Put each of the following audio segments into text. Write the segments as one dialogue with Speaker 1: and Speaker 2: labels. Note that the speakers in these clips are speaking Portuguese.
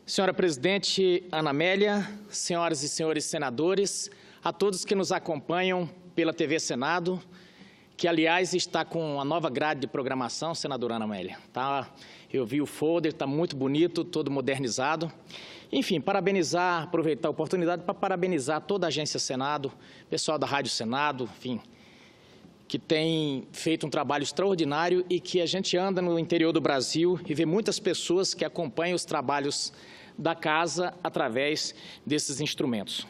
Speaker 1: Senhora Presidente Ana Amélia, senhoras e senhores senadores, a todos que nos acompanham pela TV Senado, que, aliás, está com uma nova grade de programação, senadora Ana Amélia. Eu vi o folder, está muito bonito, todo modernizado. Enfim, parabenizar, aproveitar a oportunidade para parabenizar toda a Agência Senado, pessoal da Rádio Senado, enfim, que tem feito um trabalho extraordinário e que a gente anda no interior do Brasil e vê muitas pessoas que acompanham os trabalhos da Casa através desses instrumentos.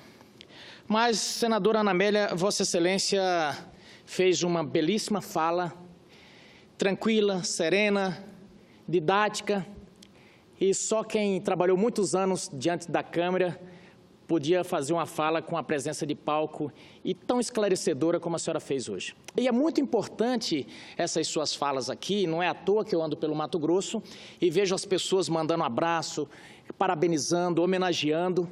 Speaker 1: Mas, senadora Ana Amélia, Vossa Excelência fez uma belíssima fala, tranquila, serena, didática, e só quem trabalhou muitos anos diante da Câmara podia fazer uma fala com a presença de palco e tão esclarecedora como a senhora fez hoje. E é muito importante essas suas falas aqui, não é à toa que eu ando pelo Mato Grosso e vejo as pessoas mandando um abraço, parabenizando, homenageando,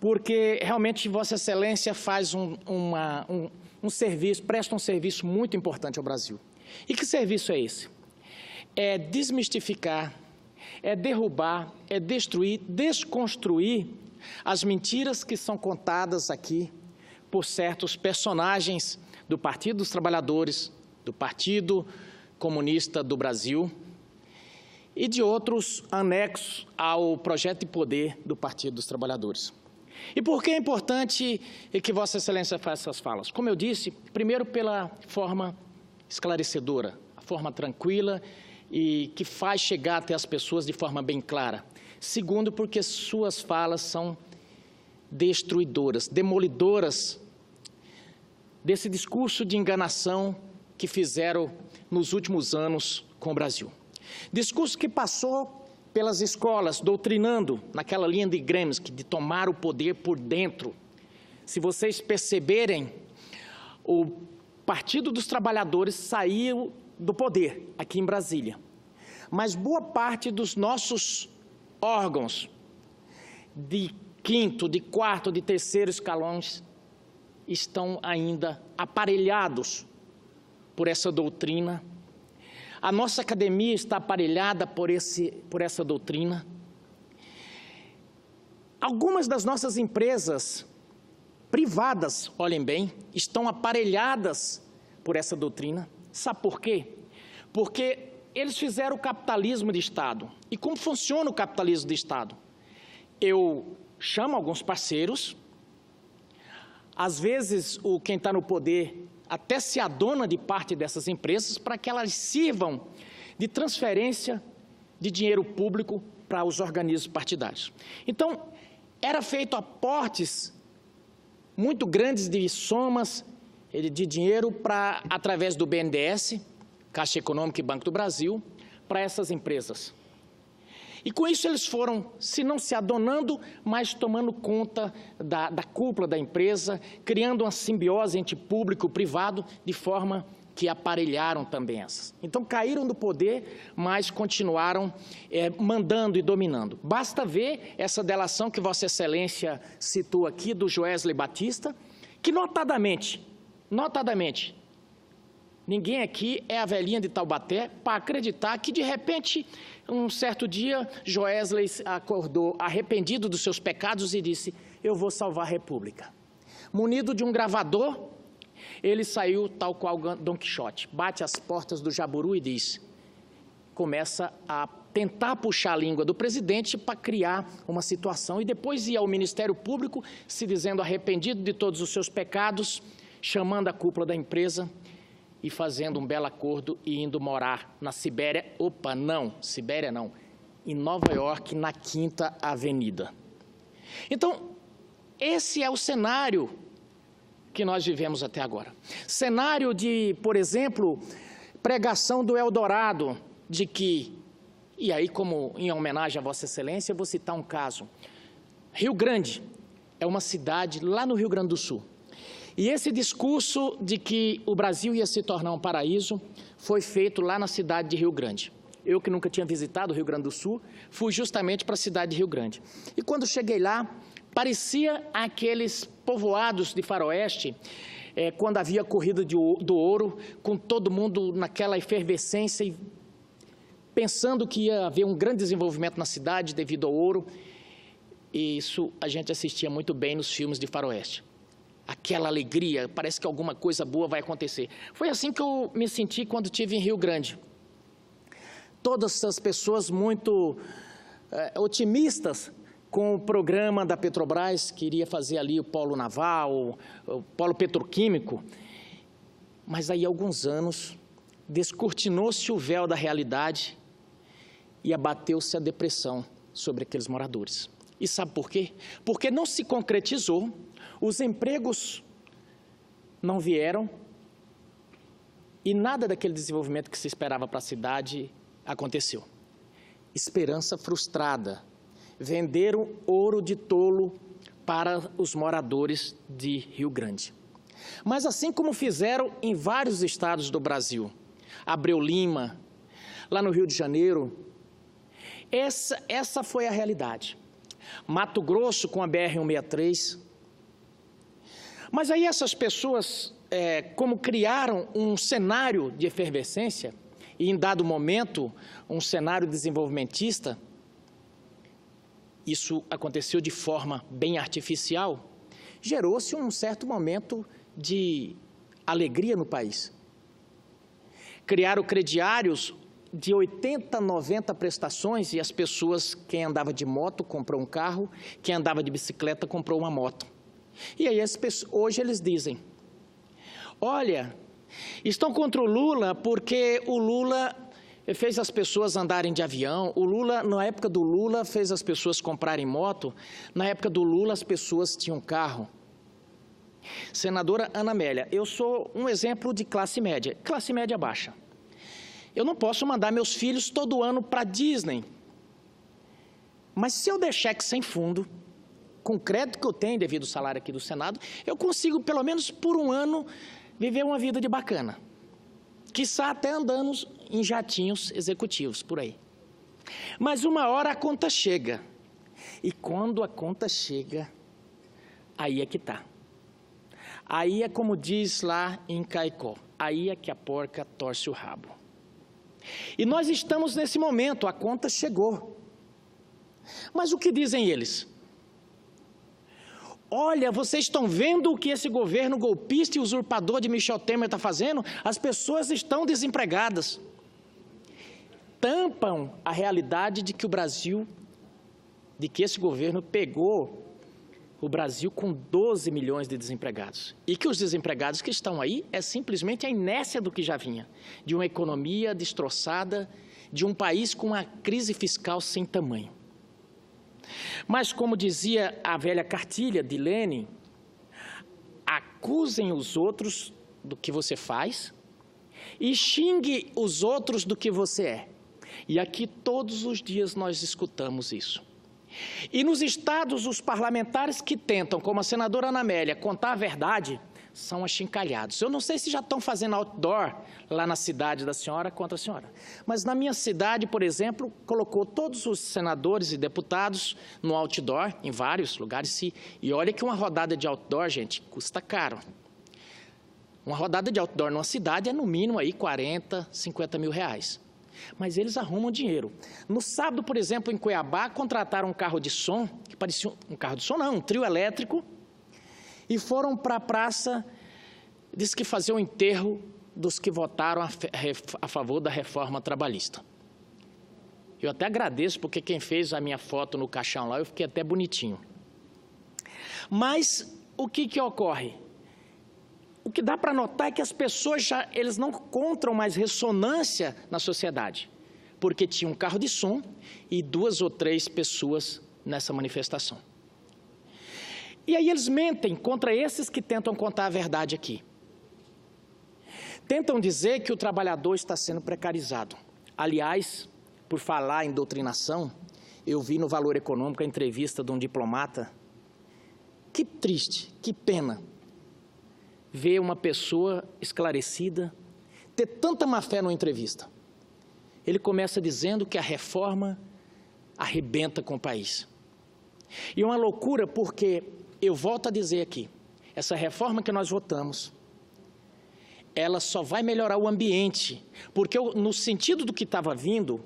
Speaker 1: porque realmente Vossa Excelência faz um serviço, presta um serviço muito importante ao Brasil. E que serviço é esse? É desmistificar, é derrubar, é destruir, desconstruir as mentiras que são contadas aqui por certos personagens do Partido dos Trabalhadores, do Partido Comunista do Brasil e de outros anexos ao projeto de poder do Partido dos Trabalhadores. E por que é importante que Vossa Excelência faça essas falas? Como eu disse, primeiro pela forma esclarecedora, a forma tranquila e que faz chegar até as pessoas de forma bem clara. Segundo, porque suas falas são destruidoras, demolidoras desse discurso de enganação que fizeram nos últimos anos com o Brasil. Discurso que passou pelas escolas, doutrinando naquela linha de Gramsci, de tomar o poder por dentro. Se vocês perceberem, o Partido dos Trabalhadores saiu do poder aqui em Brasília, mas boa parte dos nossos órgãos de quinto, de quarto, de terceiro escalões estão ainda aparelhados por essa doutrina. A nossa academia está aparelhada por essa doutrina. Algumas das nossas empresas privadas, olhem bem, estão aparelhadas por essa doutrina. Sabe por quê? Porque eles fizeram o capitalismo de Estado. E como funciona o capitalismo de Estado? Eu chamo alguns parceiros, às vezes quem está no poder até se adona de parte dessas empresas para que elas sirvam de transferência de dinheiro público para os organismos partidários. Então, era feito aportes muito grandes de somas de dinheiro através do BNDES, Caixa Econômica e Banco do Brasil, para essas empresas. E com isso eles foram, se não se adonando, mas tomando conta da cúpula da empresa, criando uma simbiose entre público e privado, de forma que aparelharam também essas. Então caíram do poder, mas continuaram mandando e dominando. Basta ver essa delação que Vossa Excelência citou aqui, do Joesley Batista, que notadamente, ninguém aqui é a velhinha de Taubaté para acreditar que, de repente, um certo dia, Joesley acordou arrependido dos seus pecados e disse: eu vou salvar a República. Munido de um gravador, ele saiu tal qual Dom Quixote, bate as portas do Jaburu e diz, começa a tentar puxar a língua do presidente para criar uma situação e depois ir ao Ministério Público se dizendo arrependido de todos os seus pecados, chamando a cúpula da empresa e fazendo um belo acordo e indo morar na Sibéria, Sibéria não, em Nova York, na 5ª Avenida. Então, esse é o cenário que nós vivemos até agora. Cenário de, por exemplo, pregação do Eldorado, de que, e aí como em homenagem a Vossa Excelência, eu vou citar um caso. Rio Grande é uma cidade lá no Rio Grande do Sul. E esse discurso de que o Brasil ia se tornar um paraíso foi feito lá na cidade de Rio Grande. Eu, que nunca tinha visitado o Rio Grande do Sul, fui justamente para a cidade de Rio Grande. E quando cheguei lá, parecia aqueles povoados de faroeste, quando havia corrida do ouro, com todo mundo naquela efervescência e pensando que ia haver um grande desenvolvimento na cidade devido ao ouro. E isso a gente assistia muito bem nos filmes de faroeste. Aquela alegria, parece que alguma coisa boa vai acontecer. Foi assim que eu me senti quando estive em Rio Grande. Todas essas pessoas muito otimistas com o programa da Petrobras, que iria fazer ali o polo naval, o polo petroquímico. Mas aí, há alguns anos, descortinou-se o véu da realidade e abateu-se a depressão sobre aqueles moradores. E sabe por quê? Porque não se concretizou, os empregos não vieram e nada daquele desenvolvimento que se esperava para a cidade aconteceu. Esperança frustrada. Venderam ouro de tolo para os moradores de Rio Grande. Mas assim como fizeram em vários estados do Brasil, Abreu Lima, lá no Rio de Janeiro, essa foi a realidade. Mato Grosso com a BR-163. Mas aí essas pessoas, como criaram um cenário de efervescência, e em dado momento, um cenário desenvolvimentista, isso aconteceu de forma bem artificial, gerou-se um certo momento de alegria no país. Criaram crediários de 80, 90 prestações e as pessoas, quem andava de moto comprou um carro, quem andava de bicicleta comprou uma moto. E aí hoje eles dizem, olha, estão contra o Lula porque o Lula fez as pessoas andarem de avião, o Lula, na época do Lula, fez as pessoas comprarem moto, na época do Lula as pessoas tinham carro. Senadora Ana Amélia, eu sou um exemplo de classe média baixa. Eu não posso mandar meus filhos todo ano para a Disney, mas se eu der cheque sem fundo, com o crédito que eu tenho devido ao salário aqui do Senado, eu consigo, pelo menos por um ano, viver uma vida de bacana. Quiçá até andando em jatinhos executivos por aí. Mas uma hora a conta chega. E quando a conta chega, aí é que está. Aí é como diz lá em Caicó, aí é que a porca torce o rabo. E nós estamos nesse momento, a conta chegou. Mas o que dizem eles? Olha, vocês estão vendo o que esse governo golpista e usurpador de Michel Temer está fazendo? As pessoas estão desempregadas. Tampam a realidade de que o Brasil, de que esse governo pegou o Brasil com 12 milhões de desempregados. E que os desempregados que estão aí é simplesmente a inércia do que já vinha. De uma economia destroçada, de um país com uma crise fiscal sem tamanho. Mas, como dizia a velha cartilha de Lenin, acusem os outros do que você faz e xingue os outros do que você é. E aqui todos os dias nós escutamos isso. E nos estados, os parlamentares que tentam, como a senadora Ana Amélia, contar a verdade, são achincalhados. Eu não sei se já estão fazendo outdoor lá na cidade da senhora contra a senhora. Mas na minha cidade, por exemplo, colocou todos os senadores e deputados no outdoor, em vários lugares. E olha que uma rodada de outdoor, gente, custa caro. Uma rodada de outdoor numa cidade é no mínimo aí 40, 50 mil reais. Mas eles arrumam dinheiro. No sábado, por exemplo, em Cuiabá, contrataram um carro de som, que parecia um carro de som não, um trio elétrico, e foram para a praça, disse que fazer o enterro dos que votaram a favor da reforma trabalhista. Eu até agradeço, porque quem fez a minha foto no caixão lá, eu fiquei até bonitinho. Mas o que ocorre? O que dá para notar é que as pessoas eles não encontram mais ressonância na sociedade, porque tinha um carro de som e 2 ou 3 pessoas nessa manifestação. E aí eles mentem contra esses que tentam contar a verdade aqui. Tentam dizer que o trabalhador está sendo precarizado. Aliás, por falar em doutrinação, eu vi no Valor Econômico a entrevista de um diplomata. Que triste, que pena ver uma pessoa esclarecida ter tanta má fé numa entrevista. Ele começa dizendo que a reforma arrebenta com o país. E é uma loucura porque, eu volto a dizer aqui, essa reforma que nós votamos, ela só vai melhorar o ambiente, porque no sentido do que estava vindo,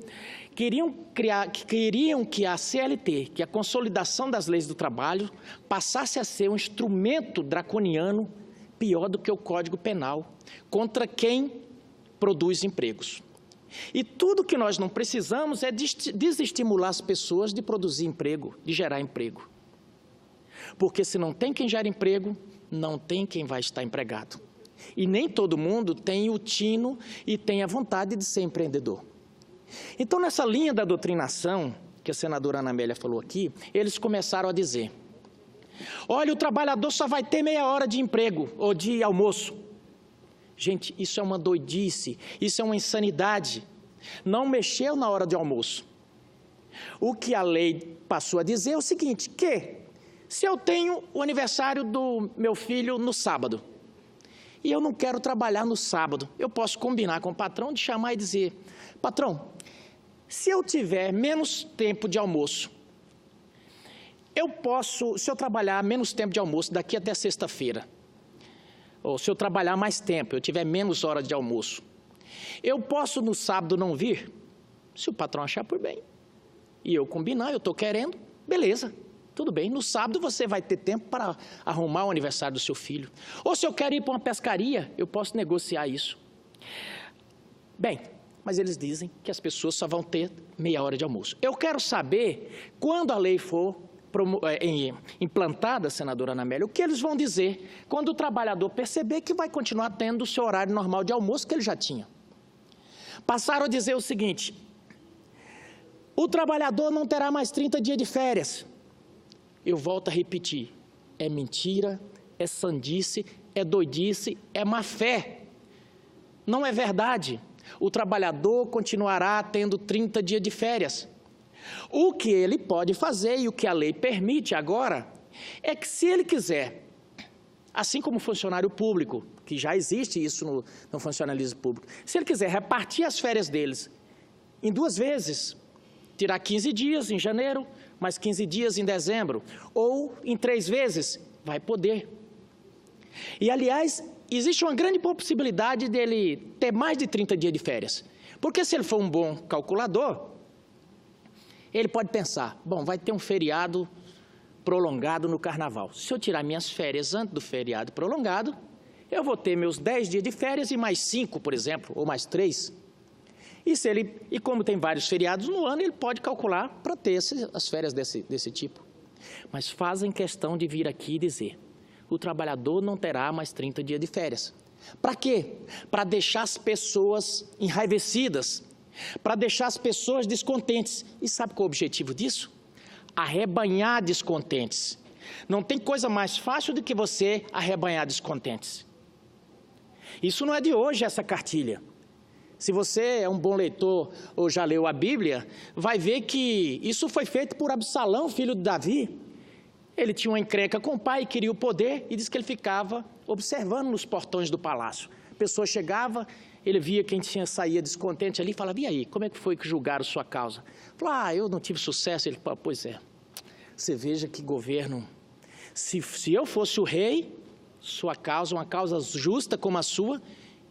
Speaker 1: queriam que a CLT, que a consolidação das leis do trabalho, passasse a ser um instrumento draconiano pior do que o Código Penal, contra quem produz empregos. E tudo que nós não precisamos é desestimular as pessoas de produzir emprego, de gerar emprego. Porque se não tem quem gera emprego, não tem quem vai estar empregado. E nem todo mundo tem o tino e tem a vontade de ser empreendedor. Então, nessa linha da doutrinação, que a senadora Ana Amélia falou aqui, eles começaram a dizer: olha, o trabalhador só vai ter meia hora de emprego ou de almoço. Gente, isso é uma doidice, isso é uma insanidade. Não mexeu na hora de almoço. O que a lei passou a dizer é o seguinte, que se eu tenho o aniversário do meu filho no sábado, e eu não quero trabalhar no sábado, eu posso combinar com o patrão de chamar e dizer: patrão, se eu tiver menos tempo de almoço, se eu trabalhar menos tempo de almoço daqui até sexta-feira, ou se eu trabalhar mais tempo, eu tiver menos horas de almoço, eu posso no sábado não vir? Se o patrão achar por bem, e eu combinar, eu estou querendo, beleza, tudo bem, no sábado você vai ter tempo para arrumar o aniversário do seu filho. Ou se eu quero ir para uma pescaria, eu posso negociar isso. Bem, mas eles dizem que as pessoas só vão ter meia hora de almoço. Eu quero saber, quando a lei for implantada, senadora Ana Amélia, o que eles vão dizer quando o trabalhador perceber que vai continuar tendo o seu horário normal de almoço que ele já tinha. Passaram a dizer o seguinte: o trabalhador não terá mais 30 dias de férias. Eu volto a repetir, é mentira, é sandice, é doidice, é má fé. Não é verdade. O trabalhador continuará tendo 30 dias de férias. O que ele pode fazer e o que a lei permite agora é que, se ele quiser, assim como o funcionário público, que já existe isso no funcionalismo público, se ele quiser repartir as férias deles em 2 vezes, tirar 15 dias em janeiro, mais 15 dias em dezembro, ou em 3 vezes, vai poder. E, aliás, existe uma grande possibilidade dele ter mais de 30 dias de férias, porque se ele for um bom calculador, ele pode pensar: bom, vai ter um feriado prolongado no carnaval. Se eu tirar minhas férias antes do feriado prolongado, eu vou ter meus 10 dias de férias e mais 5, por exemplo, ou mais 3. E como tem vários feriados no ano, ele pode calcular para ter as férias desse tipo. Mas fazem questão de vir aqui e dizer: o trabalhador não terá mais 30 dias de férias. Para quê? Para deixar as pessoas enraivecidas, para deixar as pessoas descontentes. E sabe qual é o objetivo disso? Arrebanhar descontentes. Não tem coisa mais fácil do que você arrebanhar descontentes. Isso não é de hoje, essa cartilha. Se você é um bom leitor ou já leu a Bíblia, vai ver que isso foi feito por Absalão, filho de Davi. Ele tinha uma encrenca com o pai, queria o poder, e diz que ele ficava observando nos portões do palácio. A pessoa chegava, ele via quem saía descontente ali e falava: e aí, como é que foi que julgaram sua causa? Falava: eu não tive sucesso. Ele falava: pois é, você veja que governo. Se eu fosse o rei, sua causa, uma causa justa como a sua,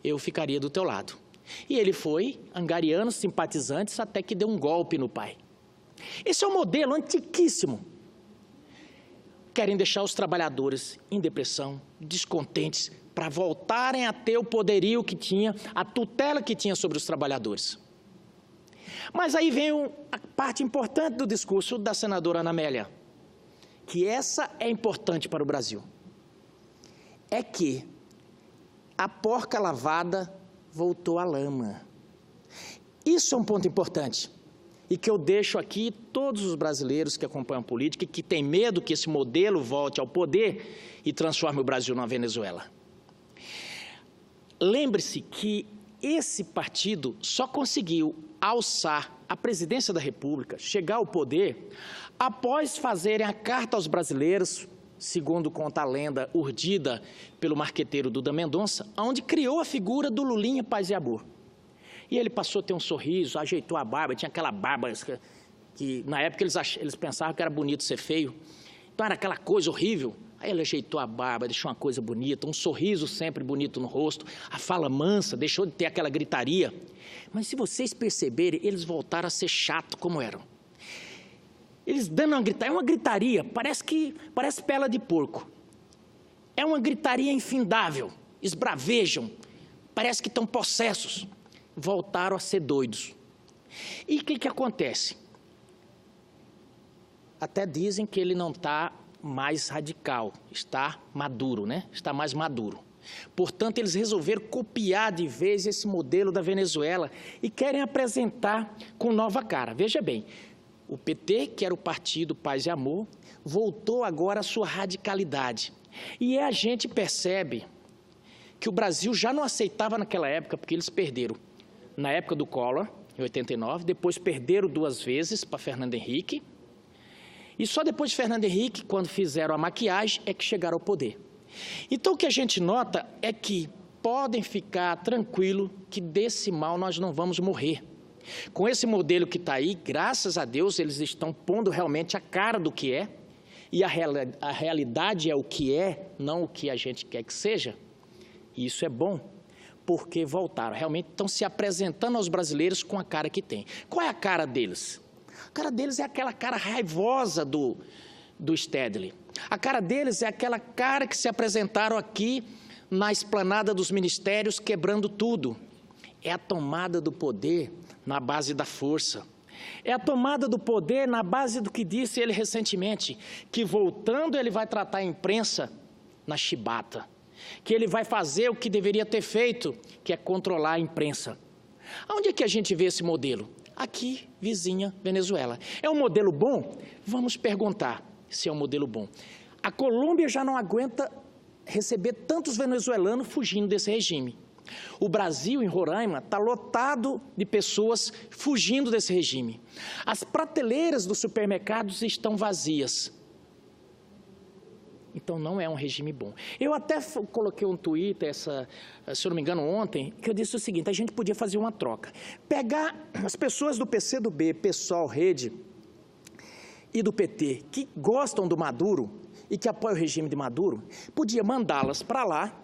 Speaker 1: eu ficaria do teu lado. E ele foi angariando simpatizantes até que deu um golpe no pai. Esse é um modelo antiquíssimo. Querem deixar os trabalhadores em depressão, descontentes, para voltarem a ter o poderio que tinha, a tutela que tinha sobre os trabalhadores. Mas aí vem a parte importante do discurso da senadora Ana Amélia, que essa é importante para o Brasil. É que a porca lavada voltou à lama. Isso é um ponto importante e que eu deixo aqui todos os brasileiros que acompanham a política e que têm medo que esse modelo volte ao poder e transforme o Brasil numa Venezuela. Lembre-se que esse partido só conseguiu alçar a presidência da República, chegar ao poder, após fazerem a carta aos brasileiros, segundo conta a lenda urdida pelo marqueteiro Duda Mendonça, onde criou a figura do Lulinha Paz e Amor. E ele passou a ter um sorriso, ajeitou a barba, tinha aquela barba que na época eles pensavam que era bonito ser feio. Então era aquela coisa horrível, Aí ele ajeitou a barba, deixou uma coisa bonita, um sorriso sempre bonito no rosto, a fala mansa, deixou de ter aquela gritaria. Mas se vocês perceberem, eles voltaram a ser chato como eram. Eles dando uma gritaria, parece pela de porco. É uma gritaria infindável, esbravejam, parece que estão possessos. Voltaram a ser doidos. E o que acontece? Até dizem que ele não está mais radical, está maduro, né? Está mais maduro. Portanto, eles resolveram copiar de vez esse modelo da Venezuela e querem apresentar com nova cara. Veja bem, o PT, que era o Partido Paz e Amor, voltou agora à sua radicalidade. E a gente percebe que o Brasil já não aceitava naquela época, porque eles perderam. Na época do Collor, em 89, depois perderam 2 vezes para Fernando Henrique, e só depois de Fernando Henrique, quando fizeram a maquiagem, é que chegaram ao poder. Então, o que a gente nota é que podem ficar tranquilo que desse mal nós não vamos morrer. Com esse modelo que está aí, graças a Deus, eles estão pondo realmente a cara do que é, e a realidade é o que é, não o que a gente quer que seja. E isso é bom, porque voltaram, realmente estão se apresentando aos brasileiros com a cara que tem. Qual é a cara deles? A cara deles é aquela cara raivosa do Stedley. A cara deles é aquela cara que se apresentaram aqui na esplanada dos ministérios quebrando tudo. É a tomada do poder na base da força. É a tomada do poder na base do que disse ele recentemente, que voltando ele vai tratar a imprensa na chibata, que ele vai fazer o que deveria ter feito, que é controlar a imprensa. Onde é que a gente vê esse modelo? Aqui, vizinha Venezuela. É um modelo bom? Vamos perguntar se é um modelo bom. A Colômbia já não aguenta receber tantos venezuelanos fugindo desse regime. O Brasil, em Roraima, está lotado de pessoas fugindo desse regime. As prateleiras dos supermercados estão vazias. Então, não é um regime bom. Eu até coloquei um Twitter, se eu não me engano, ontem, que eu disse o seguinte, a gente podia fazer uma troca. Pegar as pessoas do PCdoB, PSOL, Rede e do PT, que gostam do Maduro e que apoiam o regime de Maduro, podia mandá-las para lá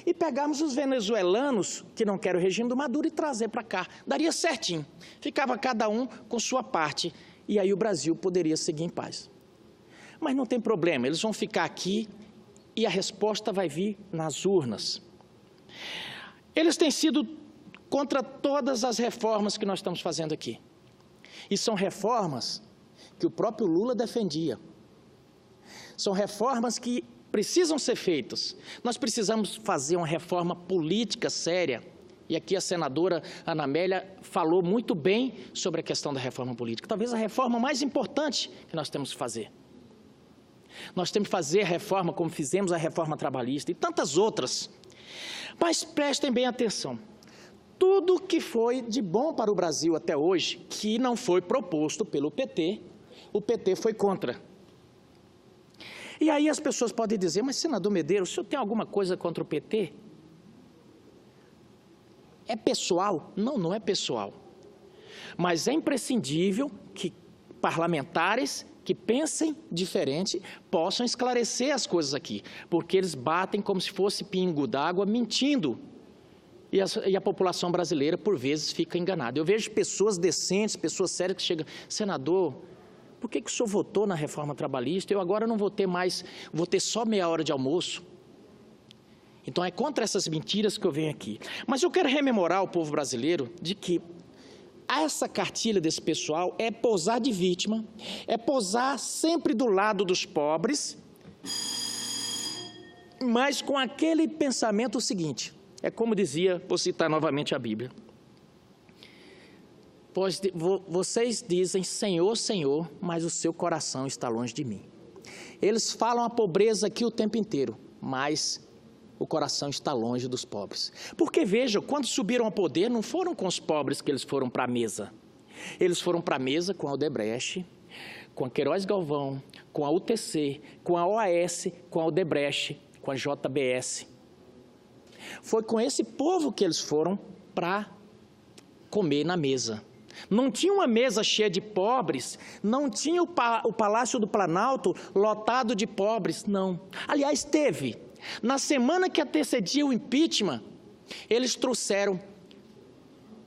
Speaker 1: e pegarmos os venezuelanos que não querem o regime do Maduro e trazer para cá. Daria certinho. Ficava cada um com sua parte e aí o Brasil poderia seguir em paz. Mas não tem problema, eles vão ficar aqui e a resposta vai vir nas urnas. Eles têm sido contra todas as reformas que nós estamos fazendo aqui. E são reformas que o próprio Lula defendia. São reformas que precisam ser feitas. Nós precisamos fazer uma reforma política séria. E aqui a senadora Ana Amélia falou muito bem sobre a questão da reforma política. Talvez a reforma mais importante que nós temos que fazer. Nós temos que fazer a reforma como fizemos a reforma trabalhista e tantas outras. Mas prestem bem atenção. Tudo que foi de bom para o Brasil até hoje, que não foi proposto pelo PT, o PT foi contra. E aí as pessoas podem dizer, mas senador Medeiros, o senhor tem alguma coisa contra o PT? É pessoal? Não, não é pessoal. Mas é imprescindível que parlamentares que pensem diferente, possam esclarecer as coisas aqui, porque eles batem como se fosse pingo d'água, mentindo, e a população brasileira, por vezes, fica enganada. Eu vejo pessoas decentes, pessoas sérias que chegam, senador, por que o senhor votou na reforma trabalhista? Eu agora não vou ter mais, vou ter só meia hora de almoço. Então, é contra essas mentiras que eu venho aqui. Mas eu quero rememorar ao povo brasileiro de que essa cartilha desse pessoal é posar de vítima, é posar sempre do lado dos pobres, mas com aquele pensamento seguinte, é como dizia, vou citar novamente a Bíblia, pois vocês dizem, Senhor, Senhor, mas o seu coração está longe de mim. Eles falam a pobreza aqui o tempo inteiro, mas o coração está longe dos pobres. Porque, vejam, quando subiram ao poder, não foram com os pobres que eles foram para a mesa. Eles foram para a mesa com a Odebrecht, com a Queiroz Galvão, com a UTC, com a OAS, com a Odebrecht, com a JBS. Foi com esse povo que eles foram para comer na mesa. Não tinha uma mesa cheia de pobres, não tinha o Palácio do Planalto lotado de pobres, não. Aliás, teve. Na semana que antecedia o impeachment, eles trouxeram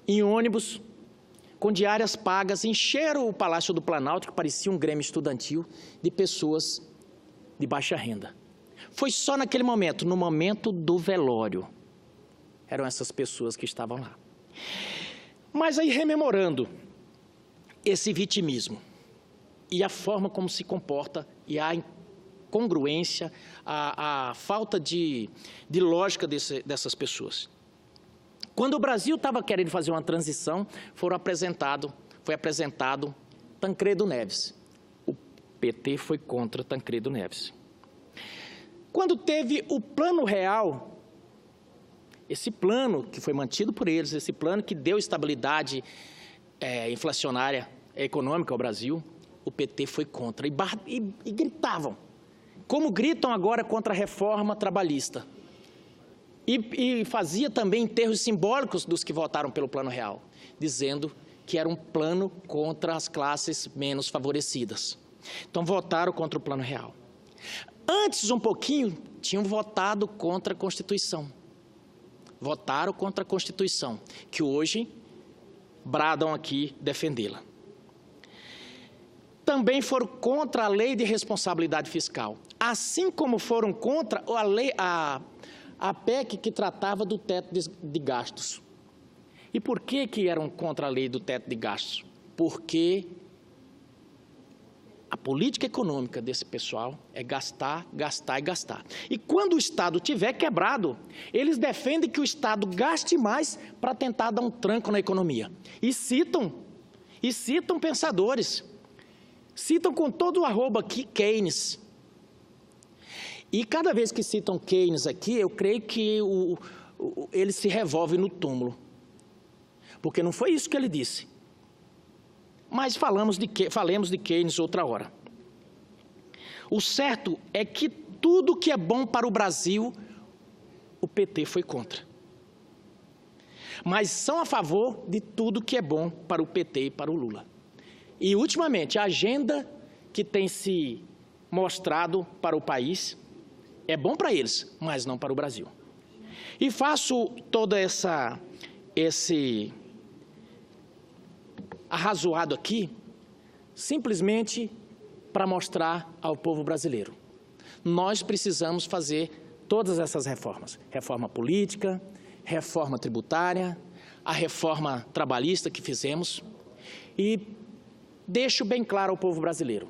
Speaker 1: em ônibus, com diárias pagas, encheram o Palácio do Planalto, que parecia um grêmio estudantil, de pessoas de baixa renda. Foi só naquele momento, no momento do velório. Eram essas pessoas que estavam lá. Mas aí, rememorando esse vitimismo e a forma como se comporta e a incongruência, a falta de lógica dessas pessoas. Quando o Brasil estava querendo fazer uma transição, foi apresentado Tancredo Neves. O PT foi contra Tancredo Neves. Quando teve o Plano Real, esse plano que foi mantido por eles, esse plano que deu estabilidade inflacionária econômica ao Brasil, o PT foi contra e gritavam, como gritam agora contra a reforma trabalhista. E fazia também enterros simbólicos dos que votaram pelo Plano Real, dizendo que era um plano contra as classes menos favorecidas. Então, votaram contra o Plano Real. Antes, um pouquinho, tinham votado contra a Constituição. Votaram contra a Constituição, que hoje bradam aqui defendê-la. Também foram contra a Lei de Responsabilidade Fiscal, assim como foram contra a PEC que tratava do teto de gastos. E por que eram contra a lei do teto de gastos? Porque a política econômica desse pessoal é gastar, gastar e gastar. E quando o Estado tiver quebrado, eles defendem que o Estado gaste mais para tentar dar um tranco na economia. E citam pensadores, citam com todo o arroba aqui Keynes. E cada vez que citam Keynes aqui, eu creio que ele se revolve no túmulo. Porque não foi isso que ele disse. Mas falemos de Keynes outra hora. O certo é que tudo que é bom para o Brasil, o PT foi contra. Mas são a favor de tudo que é bom para o PT e para o Lula. E, ultimamente, a agenda que tem se mostrado para o país é bom para eles, mas não para o Brasil. E faço toda esse arrazoado aqui, simplesmente para mostrar ao povo brasileiro. Nós precisamos fazer todas essas reformas. Reforma política, reforma tributária, a reforma trabalhista que fizemos. E deixo bem claro ao povo brasileiro.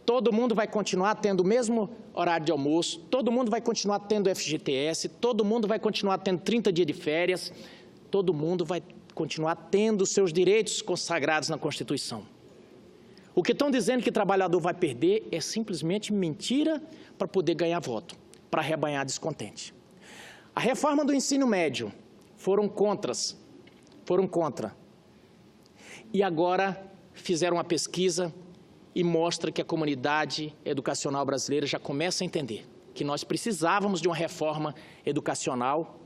Speaker 1: Todo mundo vai continuar tendo o mesmo horário de almoço, todo mundo vai continuar tendo FGTS, todo mundo vai continuar tendo 30 dias de férias, todo mundo vai continuar tendo seus direitos consagrados na Constituição. O que estão dizendo que o trabalhador vai perder é simplesmente mentira para poder ganhar voto, para arrebanhar descontente. A reforma do ensino médio foram contra. E agora fizeram uma pesquisa e mostra que a comunidade educacional brasileira já começa a entender que nós precisávamos de uma reforma educacional.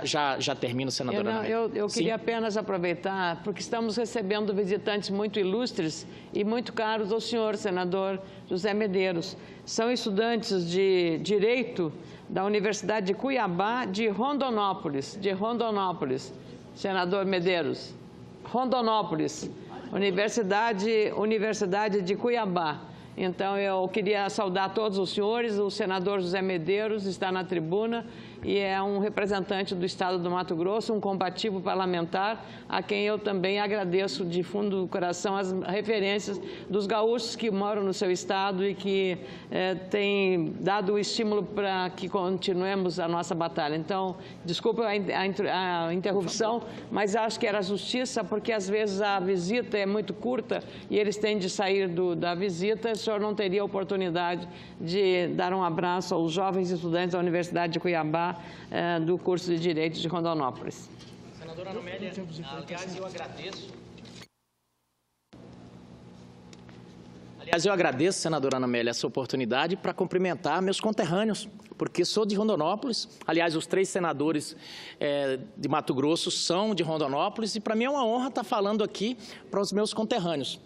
Speaker 1: Já termino, senadora Ana Amélia.
Speaker 2: Eu queria apenas aproveitar, porque estamos recebendo visitantes muito ilustres e muito caros ao senhor, senador José Medeiros. São estudantes de Direito da Universidade de Cuiabá, de Rondonópolis, senador Medeiros. Rondonópolis, Universidade de Cuiabá. Então, eu queria saudar todos os senhores. O senador José Medeiros está na tribuna e é um representante do Estado do Mato Grosso, um combativo parlamentar, a quem eu também agradeço de fundo do coração as referências dos gaúchos que moram no seu estado e que têm dado o estímulo para que continuemos a nossa batalha. Então, desculpa a interrupção, mas acho que era justiça, porque às vezes a visita é muito curta e eles têm de sair da visita. O senhor não teria oportunidade de dar um abraço aos jovens estudantes da Universidade de Cuiabá, do curso de Direito de Rondonópolis.
Speaker 1: Senadora Ana Amélia, aliás, eu agradeço. Aliás, eu agradeço, senadora Ana Amélia, essa oportunidade para cumprimentar meus conterrâneos, porque sou de Rondonópolis. Aliás, os 3 senadores de Mato Grosso são de Rondonópolis e para mim é uma honra estar falando aqui para os meus conterrâneos.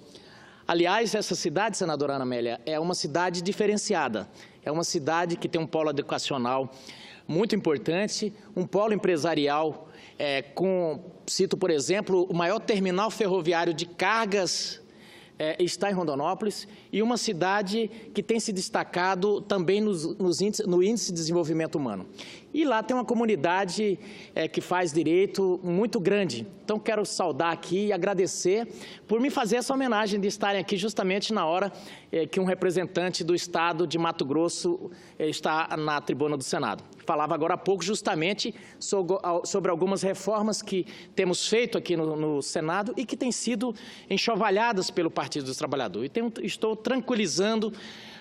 Speaker 1: Aliás, essa cidade, senadora Ana Amélia, é uma cidade diferenciada. É uma cidade que tem um polo educacional muito importante, um polo empresarial cito, por exemplo, o maior terminal ferroviário de cargas está em Rondonópolis, e uma cidade que tem se destacado também no índice de desenvolvimento humano. E lá tem uma comunidade que faz direito muito grande. Então, quero saudar aqui e agradecer por me fazer essa homenagem de estarem aqui justamente na hora que um representante do Estado de Mato Grosso está na tribuna do Senado. Falava agora há pouco justamente sobre algumas reformas que temos feito aqui no Senado e que têm sido enxovalhadas pelo Partido dos Trabalhadores. E estou tranquilizando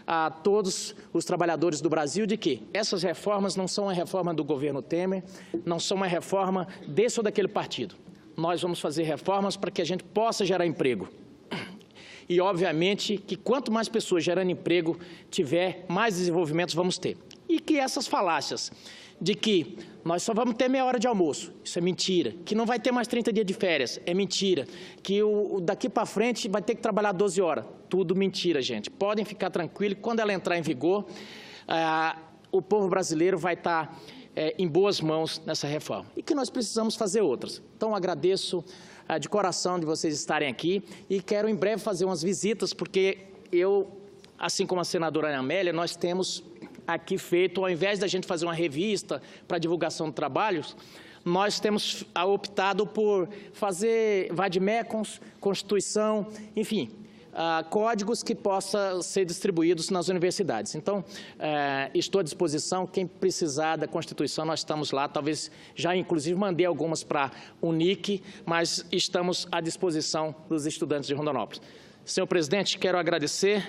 Speaker 1: a todos os trabalhadores do Brasil de que essas reformas não são uma reforma do governo Temer, não são uma reforma desse ou daquele partido. Nós vamos fazer reformas para que a gente possa gerar emprego. E, obviamente, que quanto mais pessoas gerando emprego tiver, mais desenvolvimentos vamos ter. E que essas falácias de que nós só vamos ter meia hora de almoço, isso é mentira. Que não vai ter mais 30 dias de férias, é mentira. Que daqui para frente vai ter que trabalhar 12 horas, tudo mentira, gente. Podem ficar tranquilos, quando ela entrar em vigor, o povo brasileiro vai estar em boas mãos nessa reforma. E que nós precisamos fazer outras. Então, agradeço de coração de vocês estarem aqui e quero em breve fazer umas visitas, porque eu, assim como a senadora Ana Amélia, nós temos aqui feito, ao invés da gente fazer uma revista para divulgação de trabalhos, nós temos optado por fazer vademecums, Constituição, enfim, códigos que possam ser distribuídos nas universidades. Então, estou à disposição, quem precisar da Constituição, nós estamos lá, talvez já inclusive mandei algumas para o UNIC, mas estamos à disposição dos estudantes de Rondonópolis. Senhor presidente, quero agradecer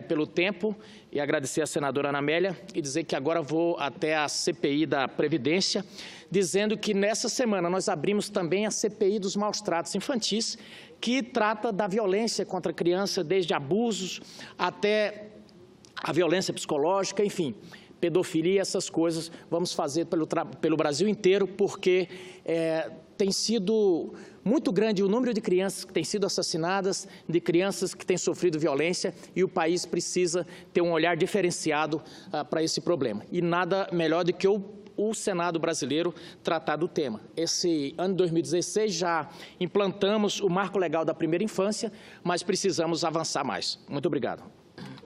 Speaker 1: pelo tempo e agradecer à senadora Ana Amélia e dizer que agora vou até a CPI da Previdência, dizendo que nessa semana nós abrimos também a CPI dos maus-tratos infantis, que trata da violência contra a criança, desde abusos até a violência psicológica, enfim, pedofilia, essas coisas, vamos fazer pelo Brasil inteiro, porque tem sido muito grande o número de crianças que têm sido assassinadas, de crianças que têm sofrido violência, e o país precisa ter um olhar diferenciado para esse problema. E nada melhor do que o Senado brasileiro tratar do tema. Esse ano de 2016 já implantamos o marco legal da primeira infância, mas precisamos avançar mais. Muito obrigado.